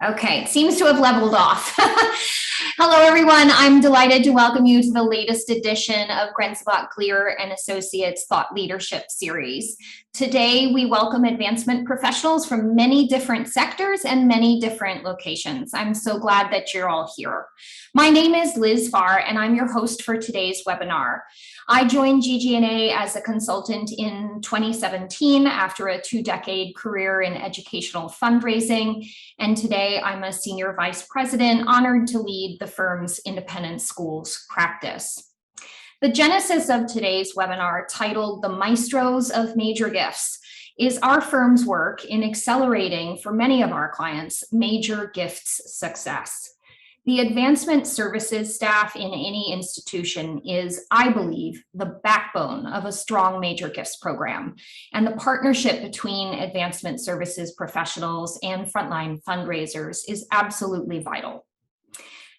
Okay, it seems to have leveled off. Hello, everyone. I'm delighted to welcome you to the latest edition of Grenzebach Gleer and Associates Thought Leadership Series. Today, we welcome advancement professionals from many different sectors and many different locations. I'm so glad that you're all here. My name is Liz Farr, and I'm your host for today's webinar. I joined GGNA as a consultant in 2017 after a 2-decade career in educational fundraising, and today I'm a senior vice president honored to lead the firm's independent schools practice. The genesis of today's webinar, titled The Maestros of Major Gifts, is our firm's work in accelerating, for many of our clients, major gifts success. The advancement services staff in any institution is, I believe, the backbone of a strong major gifts program, and the partnership between advancement services professionals and frontline fundraisers is absolutely vital.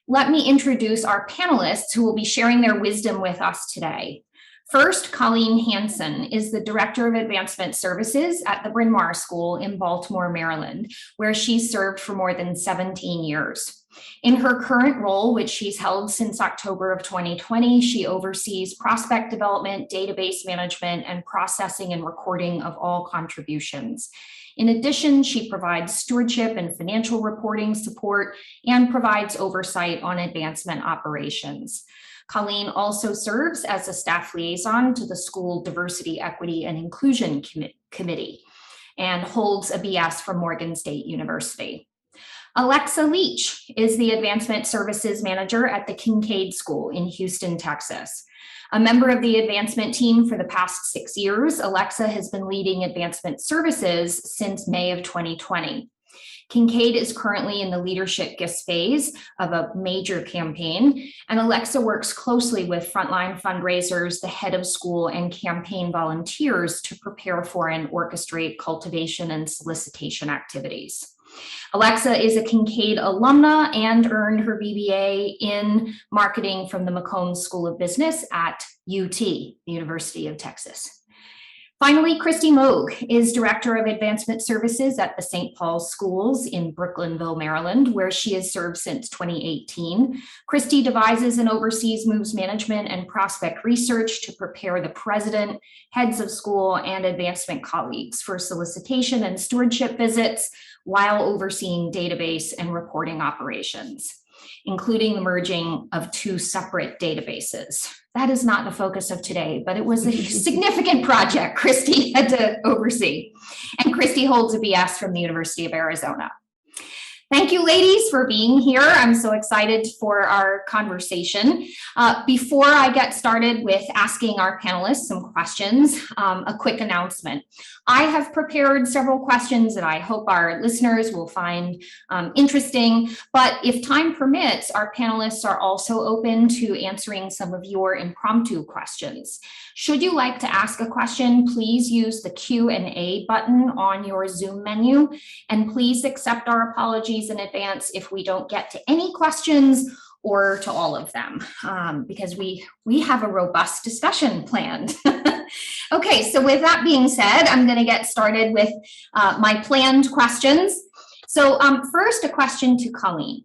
Let me introduce our panelists who will be sharing their wisdom with us today. First, Colleen Hansen is the Director of Advancement Services at the Bryn Mawr School in Baltimore, Maryland, where she's served for more than 17 years. In her current role, which she's held since October of 2020, she oversees prospect development, database management, and processing and recording of all contributions. In addition, she provides stewardship and financial reporting support and provides oversight on advancement operations. Colleen also serves as a staff liaison to the School Diversity, Equity, and Inclusion Committee and holds a BS from Morgan State University. Alexa Leach is the Advancement Services Manager at the Kincaid School in Houston, Texas. A member of the advancement team for the past 6 years, Alexa has been leading advancement services since May of 2020. Kincaid is currently in the leadership gifts phase of a major campaign, and Alexa works closely with frontline fundraisers, the head of school, and campaign volunteers to prepare for and orchestrate cultivation and solicitation activities. Alexa is a Kincaid alumna and earned her BBA in marketing from the McCombs School of Business at UT, the University of Texas. Finally, Christy Moog is Director of Advancement Services at the St. Paul's Schools in Brooklynville, Maryland, where she has served since 2018. Christy devises and oversees moves management and prospect research to prepare the president, heads of school, and advancement colleagues for solicitation and stewardship visits while overseeing database and reporting operations, including the merging of 2 separate databases. That is not the focus of today, but it was a significant project Christy had to oversee. And Christy holds a BS from the University of Arizona. Thank you, ladies, for being here. I'm so excited for our conversation. Before I get started with asking our panelists some questions, a quick announcement. I have prepared several questions that I hope our listeners will find interesting, but if time permits, our panelists are also open to answering some of your impromptu questions. Should you like to ask a question, please use the Q&A button on your Zoom menu, and please accept our apologies in advance if we don't get to any questions or to all of them, because we have a robust discussion planned. Okay, so with that being said, I'm going to get started with my planned questions. So first, a question to Colleen.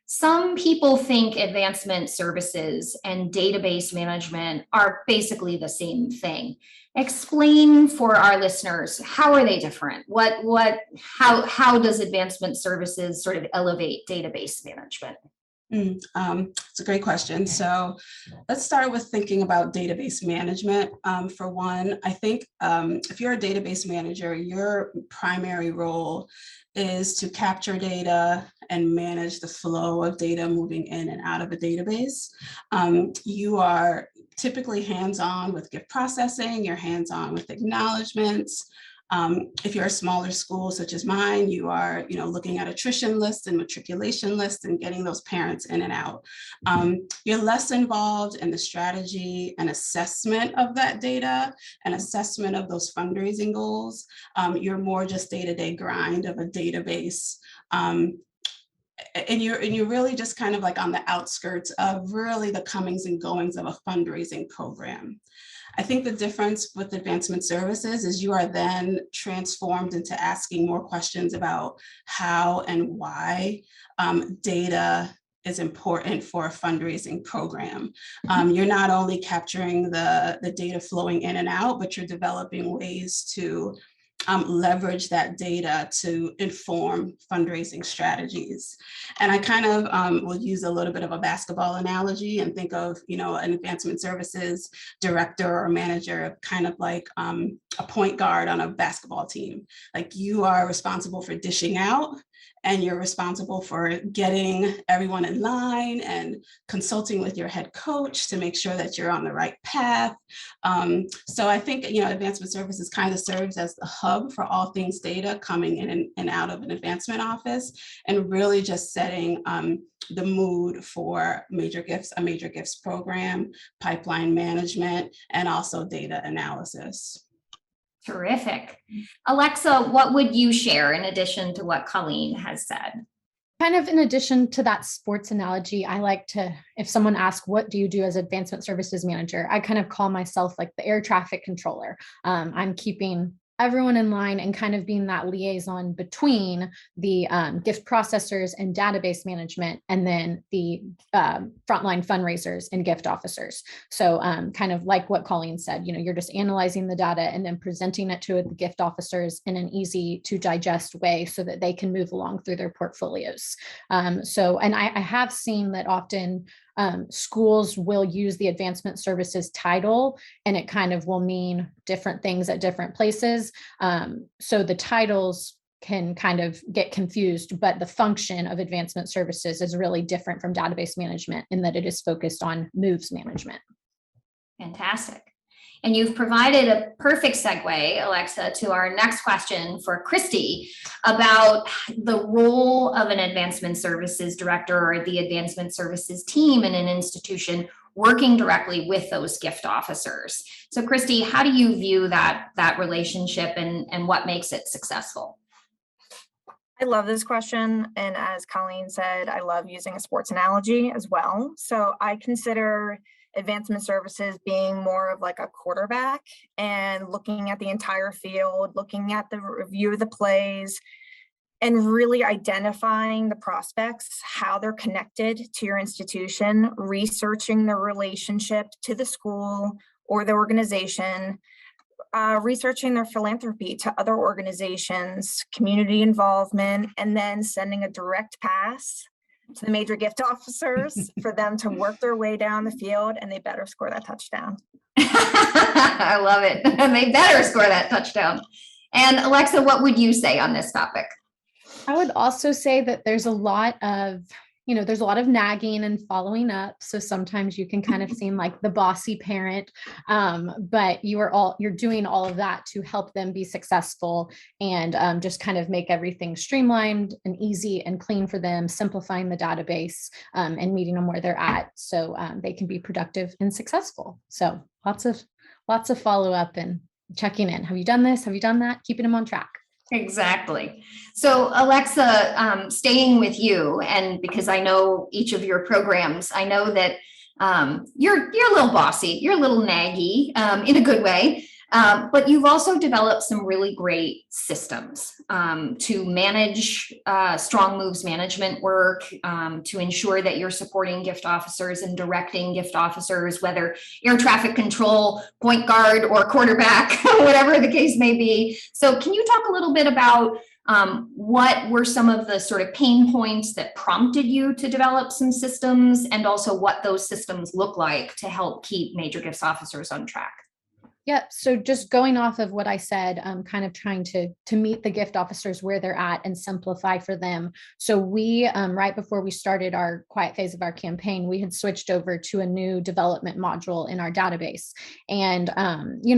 Some people think advancement services and database management are basically the same thing. Explain for our listeners, how are they different? How does advancement services sort of elevate database management? It's a great question. So let's start with thinking about database management. For one, I think if you're a database manager, your primary role is to capture data and manage the flow of data moving in and out of a database. You are typically hands-on with gift processing, you're hands-on with acknowledgements. If you're a smaller school such as mine, you are looking at attrition lists and matriculation lists and getting those parents in and out. You're less involved in the strategy and assessment of that data and assessment of those fundraising goals. You're more just day-to-day grind of a database. And you're really just kind of like on the outskirts of really the comings and goings of a fundraising program. I think the difference with advancement services is you are then transformed into asking more questions about how and why data is important for a fundraising program. You're not only capturing the data flowing in and out, but you're developing ways to leverage that data to inform fundraising strategies. And I kind of will use a little bit of a basketball analogy and think of, an advancement services director or manager, kind of like a point guard on a basketball team. Like, you are responsible for dishing out, and you're responsible for getting everyone in line and consulting with your head coach to make sure that you're on the right path. So I think, advancement services kind of serves as the hub for all things data coming in and out of an advancement office, and really just setting the mood for a major gifts program, pipeline management, and also data analysis. Terrific. Alexa, what would you share in addition to what Colleen has said? Kind of in addition to that sports analogy, I like to, if someone asks, what do you do as advancement services manager? I kind of call myself like the air traffic controller. I'm keeping everyone in line and kind of being that liaison between the gift processors and database management, and then the frontline fundraisers and gift officers. So kind of like what Colleen said, you're just analyzing the data and then presenting it to the gift officers in an easy to digest way so that they can move along through their portfolios. And I have seen that often schools will use the advancement services title, and it kind of will mean different things at different places. So the titles can kind of get confused, but the function of advancement services is really different from database management in that it is focused on moves management. Fantastic. And you've provided a perfect segue, Alexa, to our next question for Christy about the role of an advancement services director or the advancement services team in an institution working directly with those gift officers. So Christy, how do you view that relationship and what makes it successful? I love this question. And as Colleen said, I love using a sports analogy as well. So I consider advancement services being more of like a quarterback and looking at the entire field, looking at the review of the plays, and really identifying the prospects, how they're connected to your institution, researching the relationship to the school or the organization, researching their philanthropy to other organizations, community involvement, and then sending a direct pass to the major gift officers for them to work their way down the field, and they better score that touchdown. I love it. They better score that touchdown. And Alexa, what would you say on this topic? I would also say that there's a lot of nagging and following up. So sometimes you can kind of seem like the bossy parent, but you're doing all of that to help them be successful and just kind of make everything streamlined and easy and clean for them, simplifying the database and meeting them where they're at so they can be productive and successful. So lots of follow up and checking in. Have you done this? Have you done that? Keeping them on track. Exactly. So Alexa, staying with you, and because I know each of your programs, I know that you're a little bossy, you're a little naggy in a good way, but you've also developed some really great systems to manage strong moves management work, to ensure that you're supporting gift officers and directing gift officers, whether air traffic control, point guard, or quarterback, whatever the case may be. So can you talk a little bit about what were some of the sort of pain points that prompted you to develop some systems, and also what those systems look like to help keep major gifts officers on track? Yeah, so just going off of what I said, kind of trying to meet the gift officers where they're at and simplify for them. So we, right before we started our quiet phase of our campaign, we had switched over to a new development module in our database. And,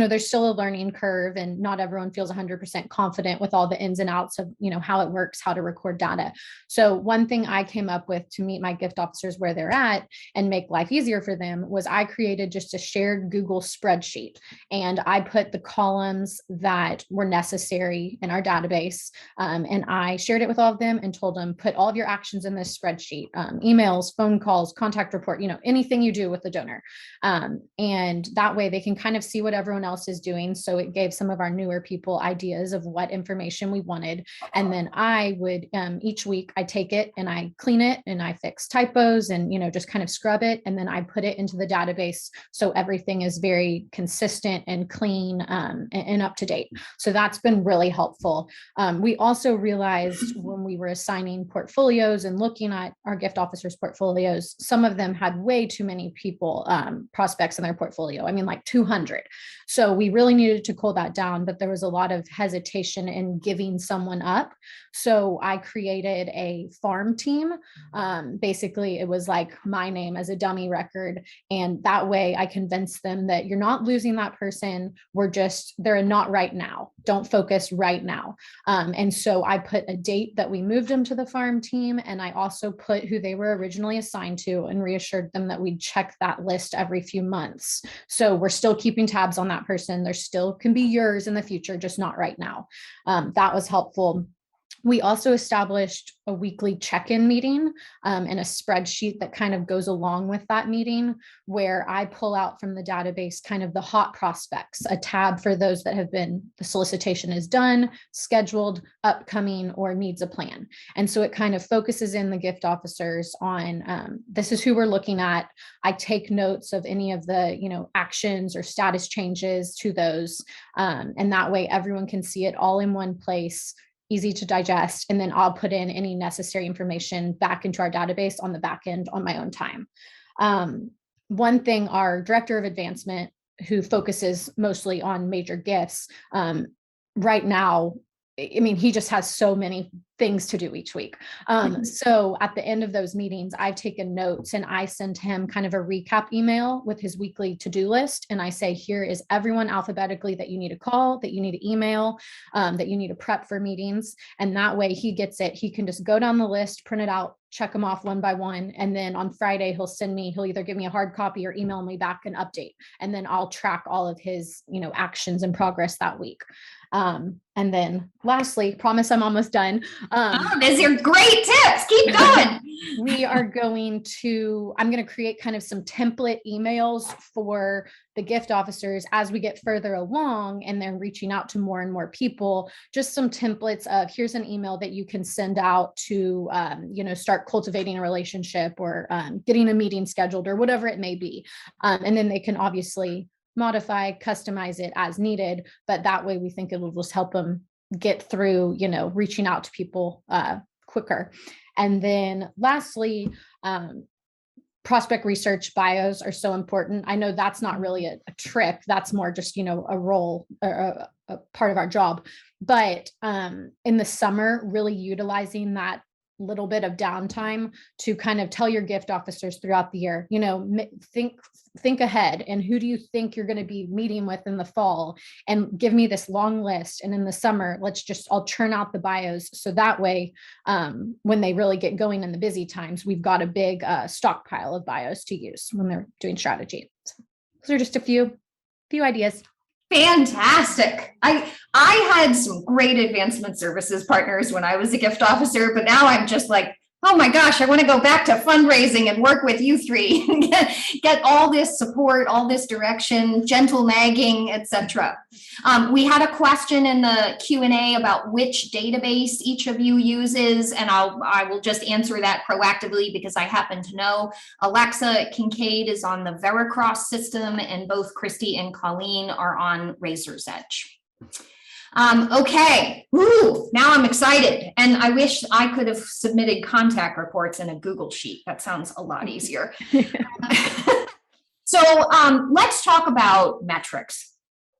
there's still a learning curve and not everyone feels 100% confident with all the ins and outs of, how it works, how to record data. So one thing I came up with to meet my gift officers where they're at and make life easier for them was I created just a shared Google spreadsheet. and I put the columns that were necessary in our database. And I shared it with all of them and told them, put all of your actions in this spreadsheet, emails, phone calls, contact report, anything you do with the donor. And that way they can kind of see what everyone else is doing. So it gave some of our newer people ideas of what information we wanted. And then I would, each week I take it and I clean it and I fix typos and, just kind of scrub it. And then I put it into the database. So everything is very consistent and clean, and up to date. So that's been really helpful. We also realized when we were assigning portfolios and looking at our gift officers' portfolios, some of them had way too many people, prospects in their portfolio. I mean, like 200. So we really needed to cull that down, but there was a lot of hesitation in giving someone up. So I created a farm team. Basically, it was like my name as a dummy record. And that way I convinced them that you're not losing that person. They're not right now. Don't focus right now. And so I put a date that we moved them to the farm team. And I also put who they were originally assigned to and reassured them that we'd check that list every few months. So we're still keeping tabs on that person. There still can be yours in the future, just not right now. That was helpful. We also established a weekly check-in meeting, and a spreadsheet that kind of goes along with that meeting, where I pull out from the database kind of the hot prospects, a tab for those that have been, the solicitation is done, scheduled, upcoming, or needs a plan. And so it kind of focuses in the gift officers on, this is who we're looking at. I take notes of any of the, actions or status changes to those. And that way everyone can see it all in one place, easy to digest, and then I'll put in any necessary information back into our database on the back end on my own time. One thing, our director of advancement, who focuses mostly on major gifts, right now, I mean, he just has so many things to do each week. So at the end of those meetings, I've taken notes and I send him kind of a recap email with his weekly to-do list. And I say, here is everyone alphabetically that you need to call, that you need to email, that you need to prep for meetings. And that way he gets it. He can just go down the list, print it out, check them off one by one. And then on Friday, he'll either give me a hard copy or email me back an update. And then I'll track all of his, actions and progress that week. And then lastly, promise I'm almost done. These are great tips. Keep going. I'm going to create kind of some template emails for the gift officers as we get further along and they're reaching out to more and more people, just some templates of here's an email that you can send out to, start cultivating a relationship or getting a meeting scheduled or whatever it may be. And then they can obviously modify, customize it as needed, but that way we think it will just help them get through, reaching out to people quicker. And then lastly, prospect research bios are so important. I know that's not really a trick. That's more just, a role or a part of our job. But in the summer, really utilizing that little bit of downtime to kind of tell your gift officers throughout the year, think ahead, and who do you think you're going to be meeting with in the fall, and give me this long list. And in the summer, I'll churn out the bios. So that way, when they really get going in the busy times, we've got a big stockpile of bios to use when they're doing strategy. So those are just a few ideas. Fantastic. I had some great advancement services partners when I was a gift officer, but now I'm just like, oh my gosh, I want to go back to fundraising and work with you three and get all this support, all this direction, gentle nagging, etc. We had a question in the Q&A about which database each of you uses, and I will just answer that proactively because I happen to know. Alexa Kincaid is on the Veracross system, and both Christy and Colleen are on Razor's Edge. Okay, now I'm excited, and I wish I could have submitted contact reports in a Google Sheet. That sounds a lot easier. So let's talk about metrics.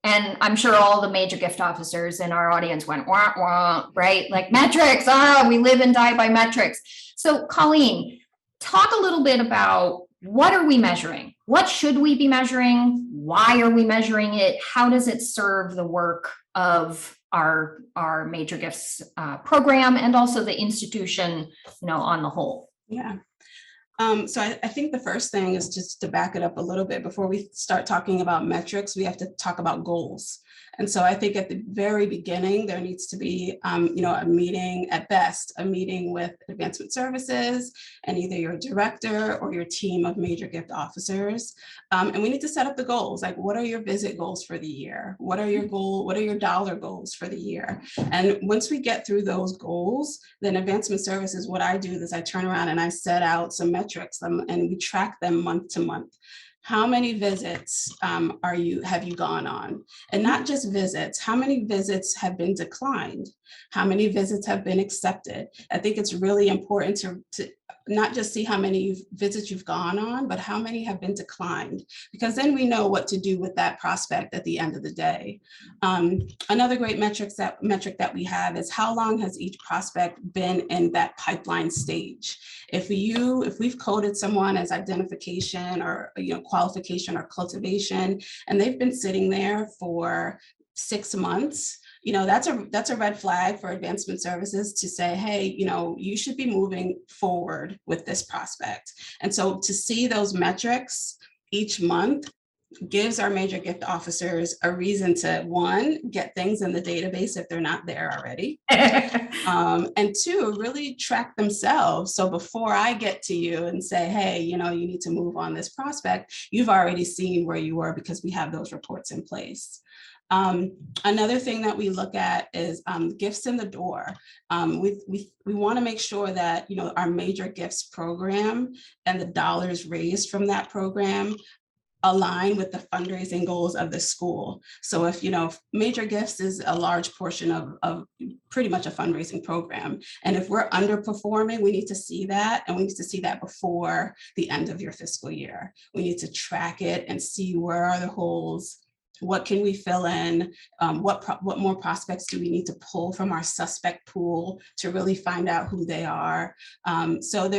And I'm sure all the major gift officers in our audience went, wah, wah, right? Like metrics, we live and die by metrics. So Colleen, talk a little bit about what are we measuring? What should we be measuring? Why are we measuring it? How does it serve the work of our major gifts program and also the institution, on the whole? Yeah. So I think the first thing is just to back it up a little bit. Before we start talking about metrics, we have to talk about goals. And so I think at the very beginning, there needs to be, a meeting, at best, a meeting with advancement services and either your director or your team of major gift officers. And we need to set up the goals. Like, what are your visit goals for the year? What are your dollar goals for the year? And once we get through those goals, then advancement services, what I do is I turn around and I set out some metrics and we track them month to month. How many visits have you gone on? And not just visits, how many visits have been declined? How many visits have been accepted? I think it's really important to not just see how many visits you've gone on, but how many have been declined, because then we know what to do with that prospect at the end of the day. Another great metric that we have is how long has each prospect been in that pipeline stage. If we've coded someone as identification or qualification or cultivation, and they've been sitting there for 6 months, that's a red flag for advancement services to say, hey, you should be moving forward with this prospect. And so to see those metrics each month gives our major gift officers a reason to, one, get things in the database if they're not there already, and two, really track themselves. So before I get to you and say, hey, you need to move on this prospect, you've already seen where you were because we have those reports in place. Another thing that we look at is gifts in the door. We want to make sure that our major gifts program and the dollars raised from that program align with the fundraising goals of the school. So if major gifts is a large portion of pretty much a fundraising program, and if we're underperforming, we need to see that, and we need to see that before the end of your fiscal year. We need to track it and see where are the holes. What can we fill in? What more prospects do we need to pull from our suspect pool to really find out who they are? So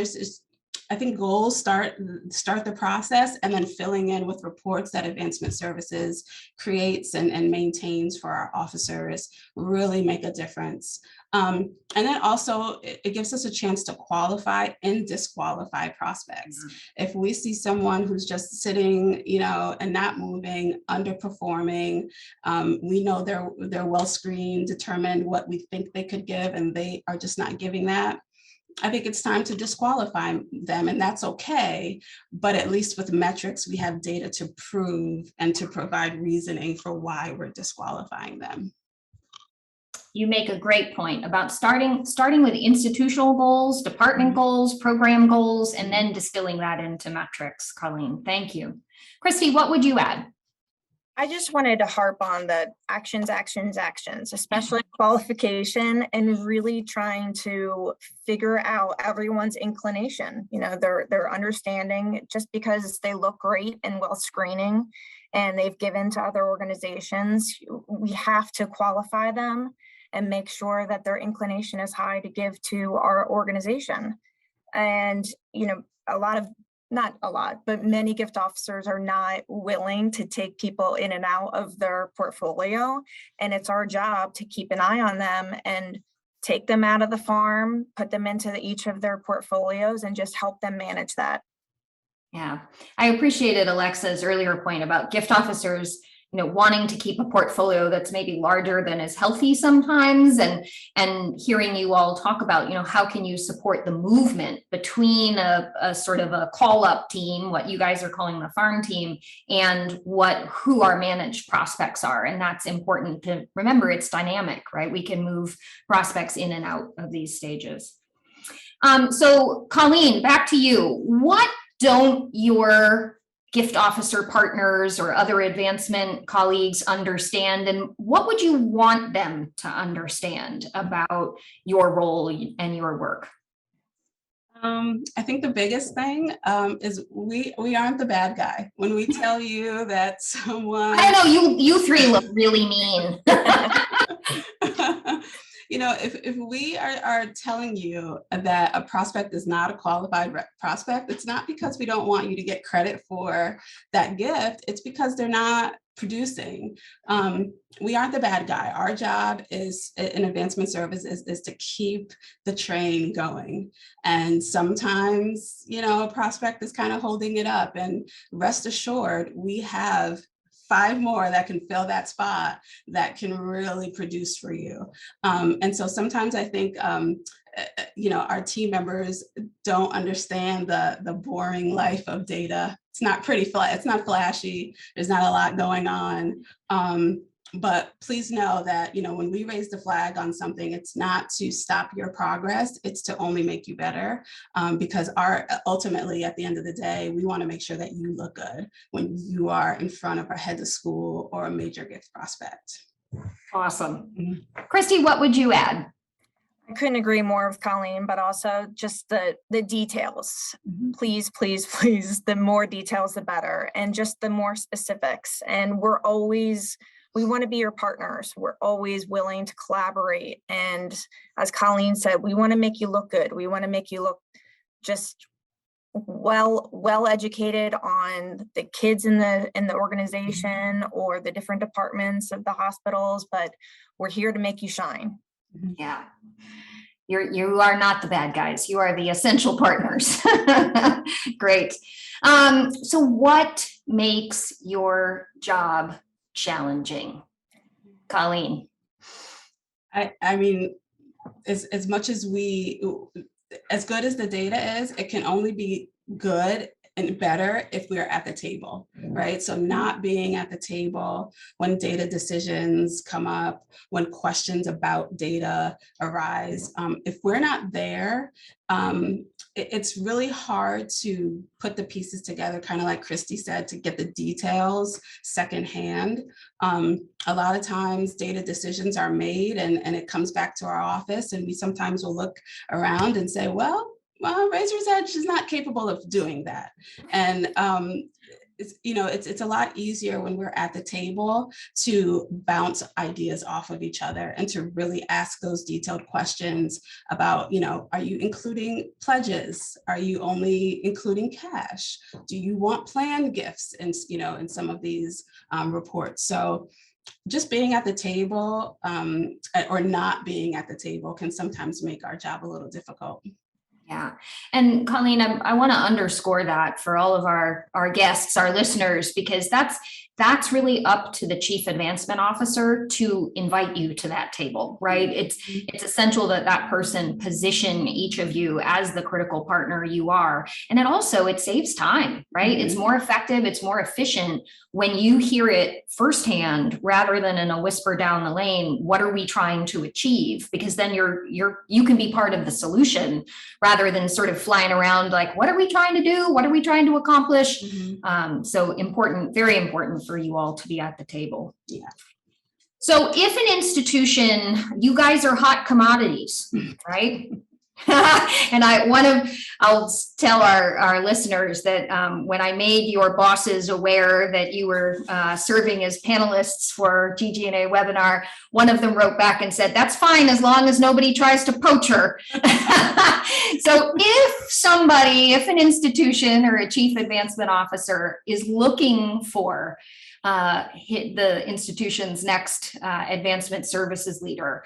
I think goals start the process, and then filling in with reports that advancement services creates and maintains for our officers really make a difference. And then also it gives us a chance to qualify and disqualify prospects. Mm-hmm. If we see someone who's just sitting, and not moving, underperforming, we know they're well screened, determined what we think they could give, and they are just not giving that. I think it's time to disqualify them, and that's okay. But at least with metrics, we have data to prove and to provide reasoning for why we're disqualifying them. You make a great point about starting with institutional goals, department goals, program goals, and then distilling that into metrics. Colleen, thank you. Christy, what would you add? I just wanted to harp on the actions, especially qualification, and really trying to figure out everyone's inclination. Their understanding. Just because they look great and well screening and they've given to other organizations, we have to qualify them and make sure that their inclination is high to give to our organization. And, not a lot, but many gift officers are not willing to take people in and out of their portfolio. And it's our job to keep an eye on them and take them out of the farm, put them into each of their portfolios, and just help them manage that. Yeah, I appreciated Alexa's earlier point about gift officers wanting to keep a portfolio that's maybe larger than is healthy sometimes, and hearing you all talk about, how can you support the movement between a sort of a call up team, what you guys are calling the farm team, and who our managed prospects are. And that's important to remember. It's dynamic, right? We can move prospects in and out of these stages. So Colleen, back to you. What don't your gift officer partners or other advancement colleagues understand, and what would you want them to understand about your role and your work? I think the biggest thing is we aren't the bad guy. When we tell you that someone, I don't know, you three look really mean. if we are telling you that a prospect is not a qualified prospect, it's not because we don't want you to get credit for that gift. It's because they're not producing. We aren't the bad guy. Our job is in advancement service is to keep the train going. And sometimes, a prospect is kind of holding it up, and rest assured, we have 5 more that can fill that spot that can really produce for you. And so sometimes I think, our team members don't understand the boring life of data. It's not it's not flashy. There's not a lot going on. But please know that, when we raise the flag on something, it's not to stop your progress, it's to only make you better. Because ultimately, at the end of the day, we want to make sure that you look good when you are in front of a head of school or a major gift prospect. Awesome. Christy, what would you add? I couldn't agree more with Colleen, but also just the details. Please, please, please, the more details, the better, and just the more specifics. And we want to be your partners. We're always willing to collaborate. And as Colleen said, we want to make you look good. We want to make you look just well educated on the kids in the organization or the different departments of the hospitals, but we're here to make you shine. Yeah. You are not the bad guys. You are the essential partners. Great. So what makes your job challenging? Colleen. I mean, as much as as good as the data is, it can only be good and better if we are at the table, right? So not being at the table when data decisions come up, when questions about data arise, if we're not there, it's really hard to put the pieces together, kind of like Christy said, to get the details secondhand. A lot of times data decisions are made and it comes back to our office, and we sometimes will look around and say, well, Razor's Edge is not capable of doing that. And it's a lot easier when we're at the table to bounce ideas off of each other and to really ask those detailed questions about, are you including pledges? Are you only including cash? Do you want planned gifts in some of these reports? So just being at the table or not being at the table can sometimes make our job a little difficult. Yeah. And Colleen, I want to underscore that for all of our guests, our listeners, because that's really up to the chief advancement officer to invite you to that table, right? It's essential that person position each of you as the critical partner you are. And it saves time, right? Mm-hmm. It's more effective. It's more efficient when you hear it firsthand rather than in a whisper down the lane. What are we trying to achieve? Because then you can be part of the solution rather than sort of flying around like, what are we trying to do? What are we trying to accomplish? Mm-hmm. So important, very important for you all to be at the table. Yeah. So if an institution, you guys are hot commodities, right? And I'll tell our listeners that when I made your bosses aware that you were serving as panelists for GG&A webinar, one of them wrote back and said, that's fine as long as nobody tries to poach her. So if an institution or a chief advancement officer is looking for the institution's next advancement services leader,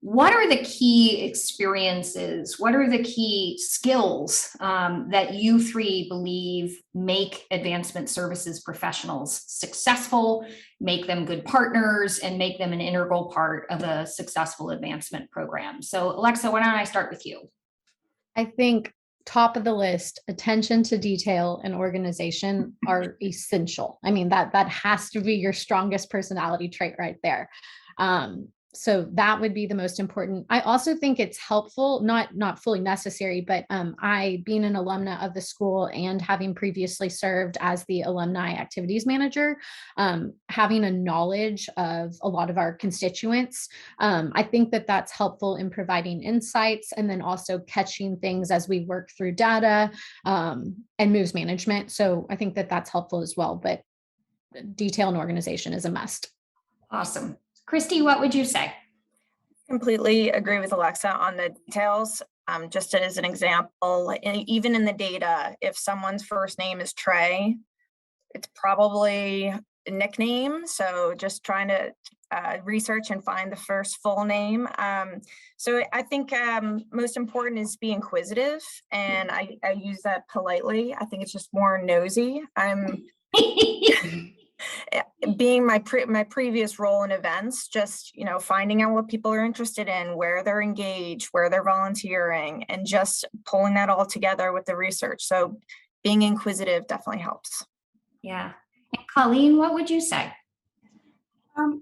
what are the key experiences? What are the key skills that you three believe make advancement services professionals successful, make them good partners, and make them an integral part of a successful advancement program? So Alexa, why don't I start with you? I think top of the list, attention to detail and organization are essential. I mean, that has to be your strongest personality trait right there. So that would be the most important. I also think it's helpful, not fully necessary, but I, being an alumna of the school and having previously served as the alumni activities manager, having a knowledge of a lot of our constituents, I think that's helpful in providing insights and then also catching things as we work through data and moves management. So I think that's helpful as well, but detail and organization is a must. Awesome. Christy, what would you say? Completely agree with Alexa on the details. Just as an example, even in the data, if someone's first name is Trey, it's probably a nickname. So just trying to research and find the first full name. So I think most important is be inquisitive, and I use that politely. I think it's just more nosy. I'm being my previous role in events, just finding out what people are interested in, where they're engaged, where they're volunteering, and just pulling that all together with the research. So being inquisitive definitely helps. Yeah. And Colleen, what would you say?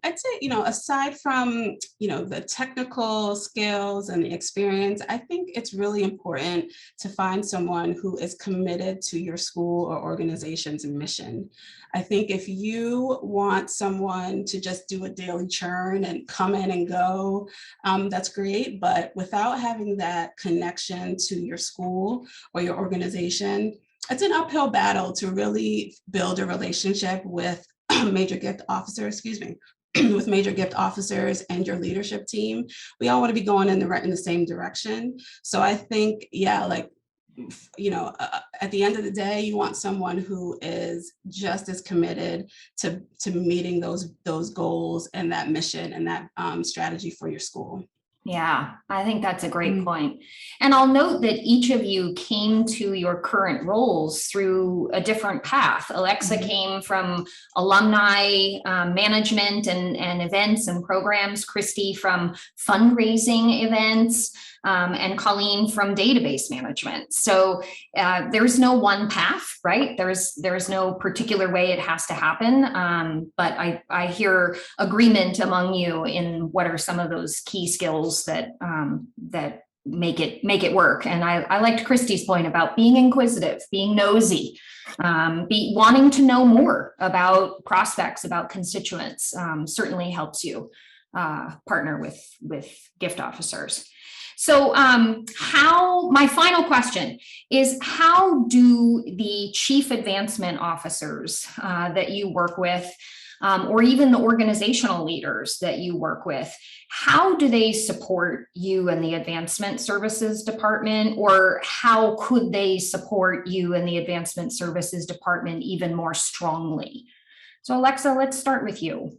I'd say, aside from, the technical skills and the experience, I think it's really important to find someone who is committed to your school or organization's mission. I think if you want someone to just do a daily churn and come in and go, that's great. But without having that connection to your school or your organization, it's an uphill battle to really build a relationship with major gift officers, with major gift officers and your leadership team. We all want to be going in the same direction. So I think, at the end of the day, you want someone who is just as committed to meeting those goals and that mission and that strategy for your school. Yeah, I think that's a great point. And I'll note that each of you came to your current roles through a different path. Alexa came from alumni management and events and programs, Christy from fundraising events, and Colleen from database management. So there's no one path, right? There's no particular way it has to happen. But I hear agreement among you in what are some of those key skills that make it work. And I liked Christy's point about being inquisitive, being nosy, wanting to know more about prospects, about constituents, certainly helps you partner with gift officers. So my final question is, how do the chief advancement officers that you work with, or even the organizational leaders that you work with, how do they support you and the advancement services department, or how could they support you and the advancement services department even more strongly? So Alexa, let's start with you.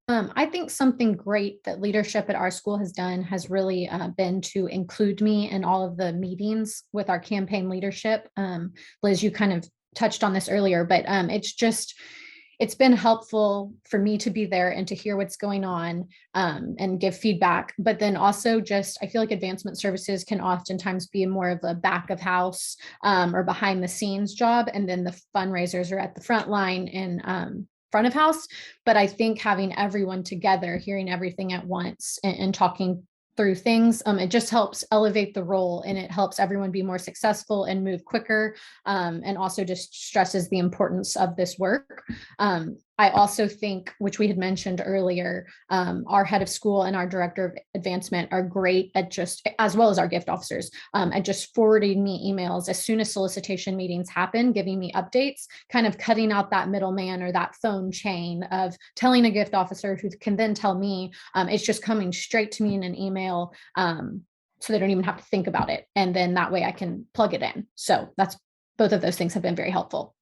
I think something great that leadership at our school has done has really been to include me in all of the meetings with our campaign leadership. Liz, you kind of touched on this earlier, but it's been helpful for me to be there and to hear what's going on and give feedback. But then also I feel like advancement services can oftentimes be more of a back of house or behind the scenes job. And then the fundraisers are at the front line and front of house. But I think having everyone together, hearing everything at once and talking through things, it just helps elevate the role, and it helps everyone be more successful and move quicker, and also just stresses the importance of this work. I also think, which we had mentioned earlier, our head of school and our director of advancement are great at as well as our gift officers, at just forwarding me emails as soon as solicitation meetings happen, giving me updates, kind of cutting out that middleman or that phone chain of telling a gift officer who can then tell me. It's just coming straight to me in an email, so they don't even have to think about it. And then that way I can plug it in. So both of those things have been very helpful.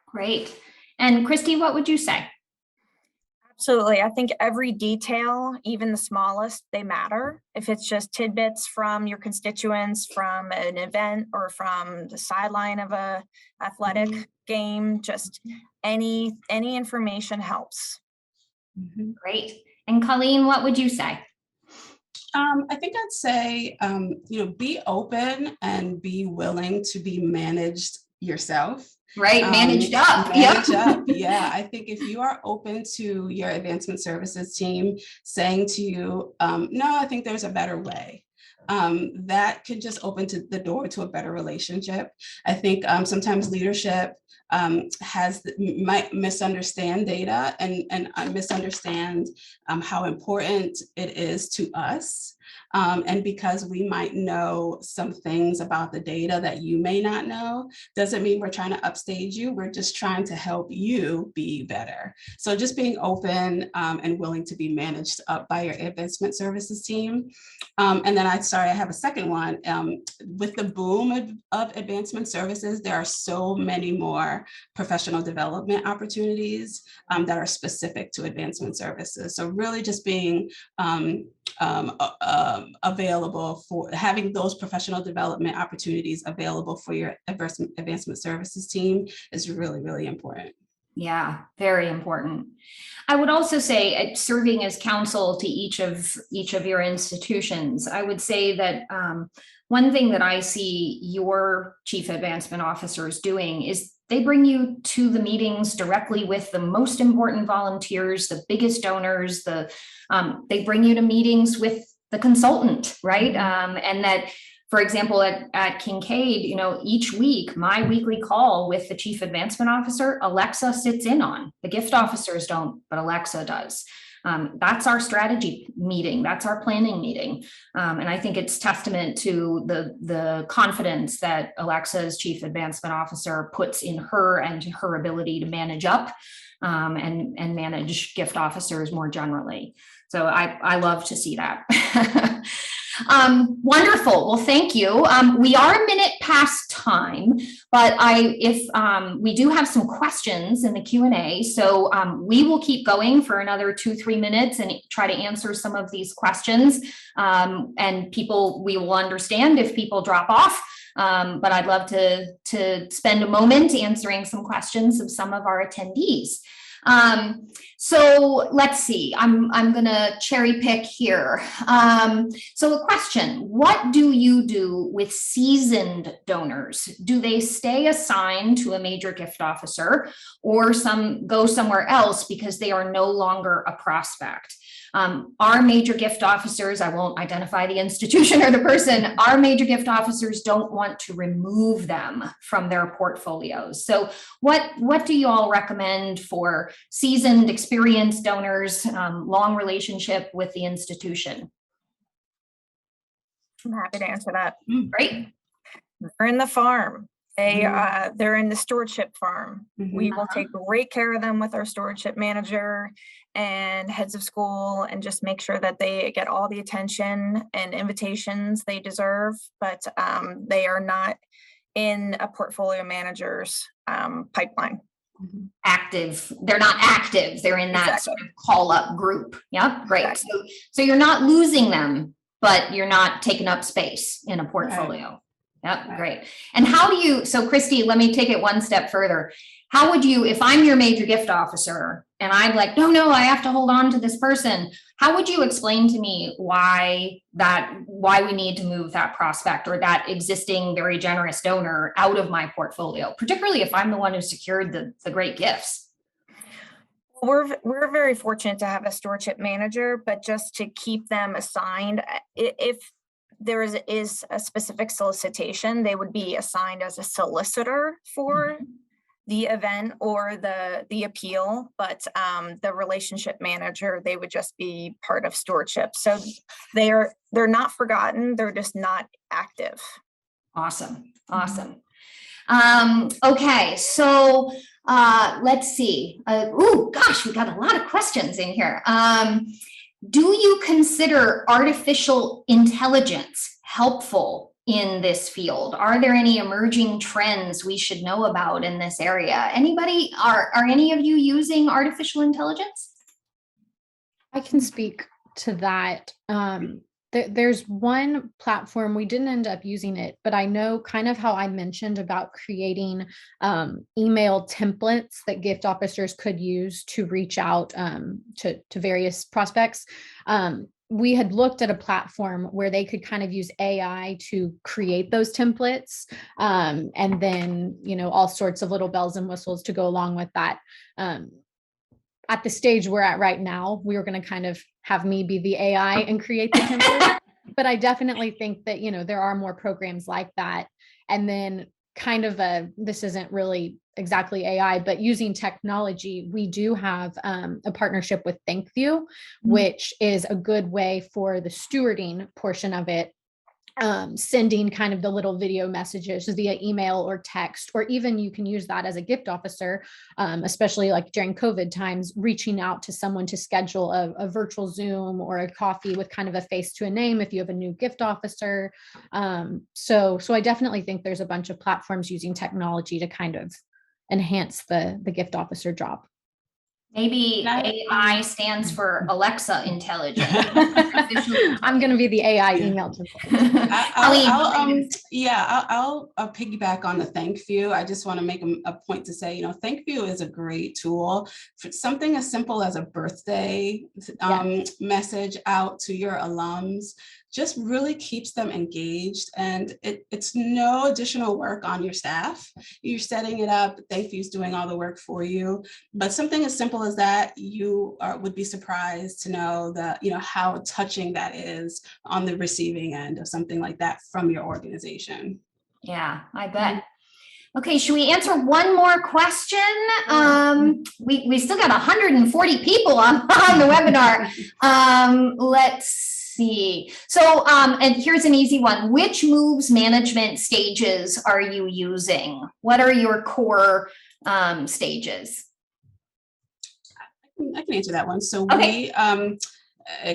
Great. And Christy, what would you say? Absolutely. I think every detail, even the smallest, they matter. If it's just tidbits from your constituents, from an event, or from the sideline of a athletic game, just any information helps. Great. And Colleen, what would you say? I think I'd say, be open and be willing to be managed yourself. Right, managed up. Managed up. Yeah, I think if you are open to your advancement services team saying to you, no, I think there's a better way, that could just open the door to a better relationship. I think sometimes leadership might misunderstand data and misunderstand how important it is to us. And because we might know some things about the data that you may not know, doesn't mean we're trying to upstage you. We're just trying to help you be better. So just being open and willing to be managed up by your advancement services team. And then I have a second one. With the boom of advancement services, there are so many more professional development opportunities that are specific to advancement services. So really just being available for having those professional development opportunities available for your advancement services team is really, really important. Yeah, very important. I would also say serving as counsel to each of your institutions, I would say that one thing that I see your chief advancement officers doing is they bring you to the meetings directly with the most important volunteers, the biggest donors, they bring you to meetings with the consultant, right? And that, for example, at Kincaid, each week, my weekly call with the chief advancement officer, Alexa sits in on. The gift officers don't, but Alexa does. That's our strategy meeting. That's our planning meeting. And I think it's testament to the confidence that Alexa's chief advancement officer puts in her and her ability to manage up and manage gift officers more generally. So I love to see that. Wonderful. Well, thank you. We are a minute past time, but if we do have some questions in the Q&A, so we will keep going for another 2-3 minutes and try to answer some of these questions. And we will understand if people drop off. But I'd love to spend a moment answering some questions of some of our attendees. So let's see, I'm going to cherry pick here. So a question, what do you do with seasoned donors? Do they stay assigned to a major gift officer or go somewhere else because they are no longer a prospect? Our major gift officers, I won't identify the institution or the person, our major gift officers don't want to remove them from their portfolios. So what do you all recommend for seasoned, experienced donors, long relationship with the institution? I'm happy to answer that. Great. They're in the farm. They're in the stewardship farm. We will take great care of them with our stewardship manager and heads of school and just make sure that they get all the attention and invitations they deserve, but they are not in a portfolio manager's pipeline. Active. They're not active. They're in that Exactly. sort of call up group. Yep. Great. Exactly. So you're not losing them, but you're not taking up space in a portfolio. Right. Yep. Right. Great. And so Christy, let me take it one step further. How would you, if I'm your major gift officer and I'm like, no, I have to hold on to this person. How would you explain to me why we need to move that prospect or that existing very generous donor out of my portfolio, particularly if I'm the one who secured the great gifts? We're very fortunate to have a stewardship manager, but just to keep them assigned, if there is a specific solicitation, they would be assigned as a solicitor for the event or the appeal, but the relationship manager, they would just be part of stewardship. So they're not forgotten, they're just not active. Awesome. Okay, so let's see. We got a lot of questions in here. Do you consider artificial intelligence helpful in this field? Are there any emerging trends we should know about in this area? Anybody, are any of you using artificial intelligence? I can speak to that. There's one platform, we didn't end up using it, but I know kind of how I mentioned about creating email templates that gift officers could use to reach out to various prospects. We had looked at a platform where they could kind of use AI to create those templates, and then, all sorts of little bells and whistles to go along with that. At the stage we're at right now, we were going to kind of have me be the AI and create the template. But I definitely think that, there are more programs like that. And then this isn't really exactly AI, but using technology, we do have a partnership with ThankView, which is a good way for the stewarding portion of it, sending kind of the little video messages via email or text, or even you can use that as a gift officer, especially like during COVID times, reaching out to someone to schedule a virtual Zoom or a coffee with kind of a face to a name if you have a new gift officer. So I definitely think there's a bunch of platforms using technology to kind of enhance the gift officer job. Maybe AI stands for Alexa intelligence. I'm going to be the AI email to I'll piggyback on the ThankView. I just want to make a point to say, ThankView is a great tool for something as simple as a birthday message out to your alums. Just really keeps them engaged, and it's no additional work on your staff. You're setting it up, ThankView's doing all the work for you. But something as simple as that, you would be surprised to know that, how touching that is on the receiving end of something like that from your organization. Yeah, I bet. Okay, should we answer one more question? We still got 140 people on the webinar. Let's see. So, and here's an easy one. Which moves management stages are you using? What are your core stages? I can answer that one. So okay. I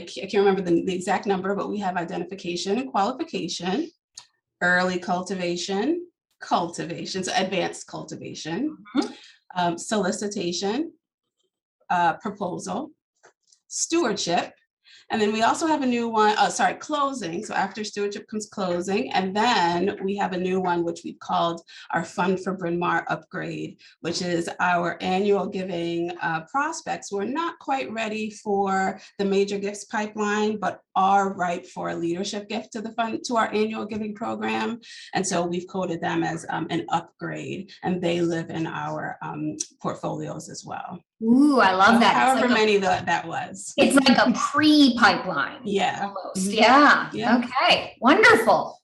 can't remember the exact number, but we have identification and qualification, early cultivation, so advanced cultivation, solicitation, proposal, stewardship. And then we also have a new one, closing. So after stewardship comes closing. And then we have a new one, which we've called our Fund for Bryn Mawr Upgrade, which is our annual giving prospects. We're not quite ready for the major gifts pipeline, but are ripe for a leadership gift to our annual giving program. And so we've coded them as an upgrade, and they live in our portfolios as well. Ooh, I love that. However many that was. It's like a pre-pipeline. Yeah. Almost. Yeah. Okay. Wonderful.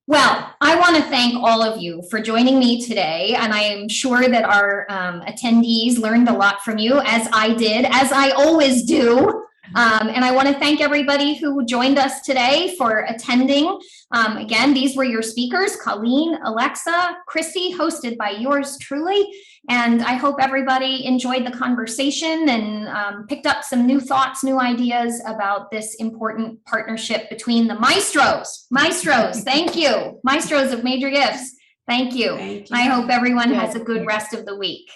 Well, I want to thank all of you for joining me today. And I am sure that our attendees learned a lot from you, as I did, as I always do. And I want to thank everybody who joined us today for attending. Again, these were your speakers, Colleen, Alexa, Chrissy, hosted by yours truly. And I hope everybody enjoyed the conversation and picked up some new thoughts, new ideas about this important partnership between the Maestros. Maestros, thank you. Maestros of Major Gifts. Thank you. I hope everyone has a good rest of the week.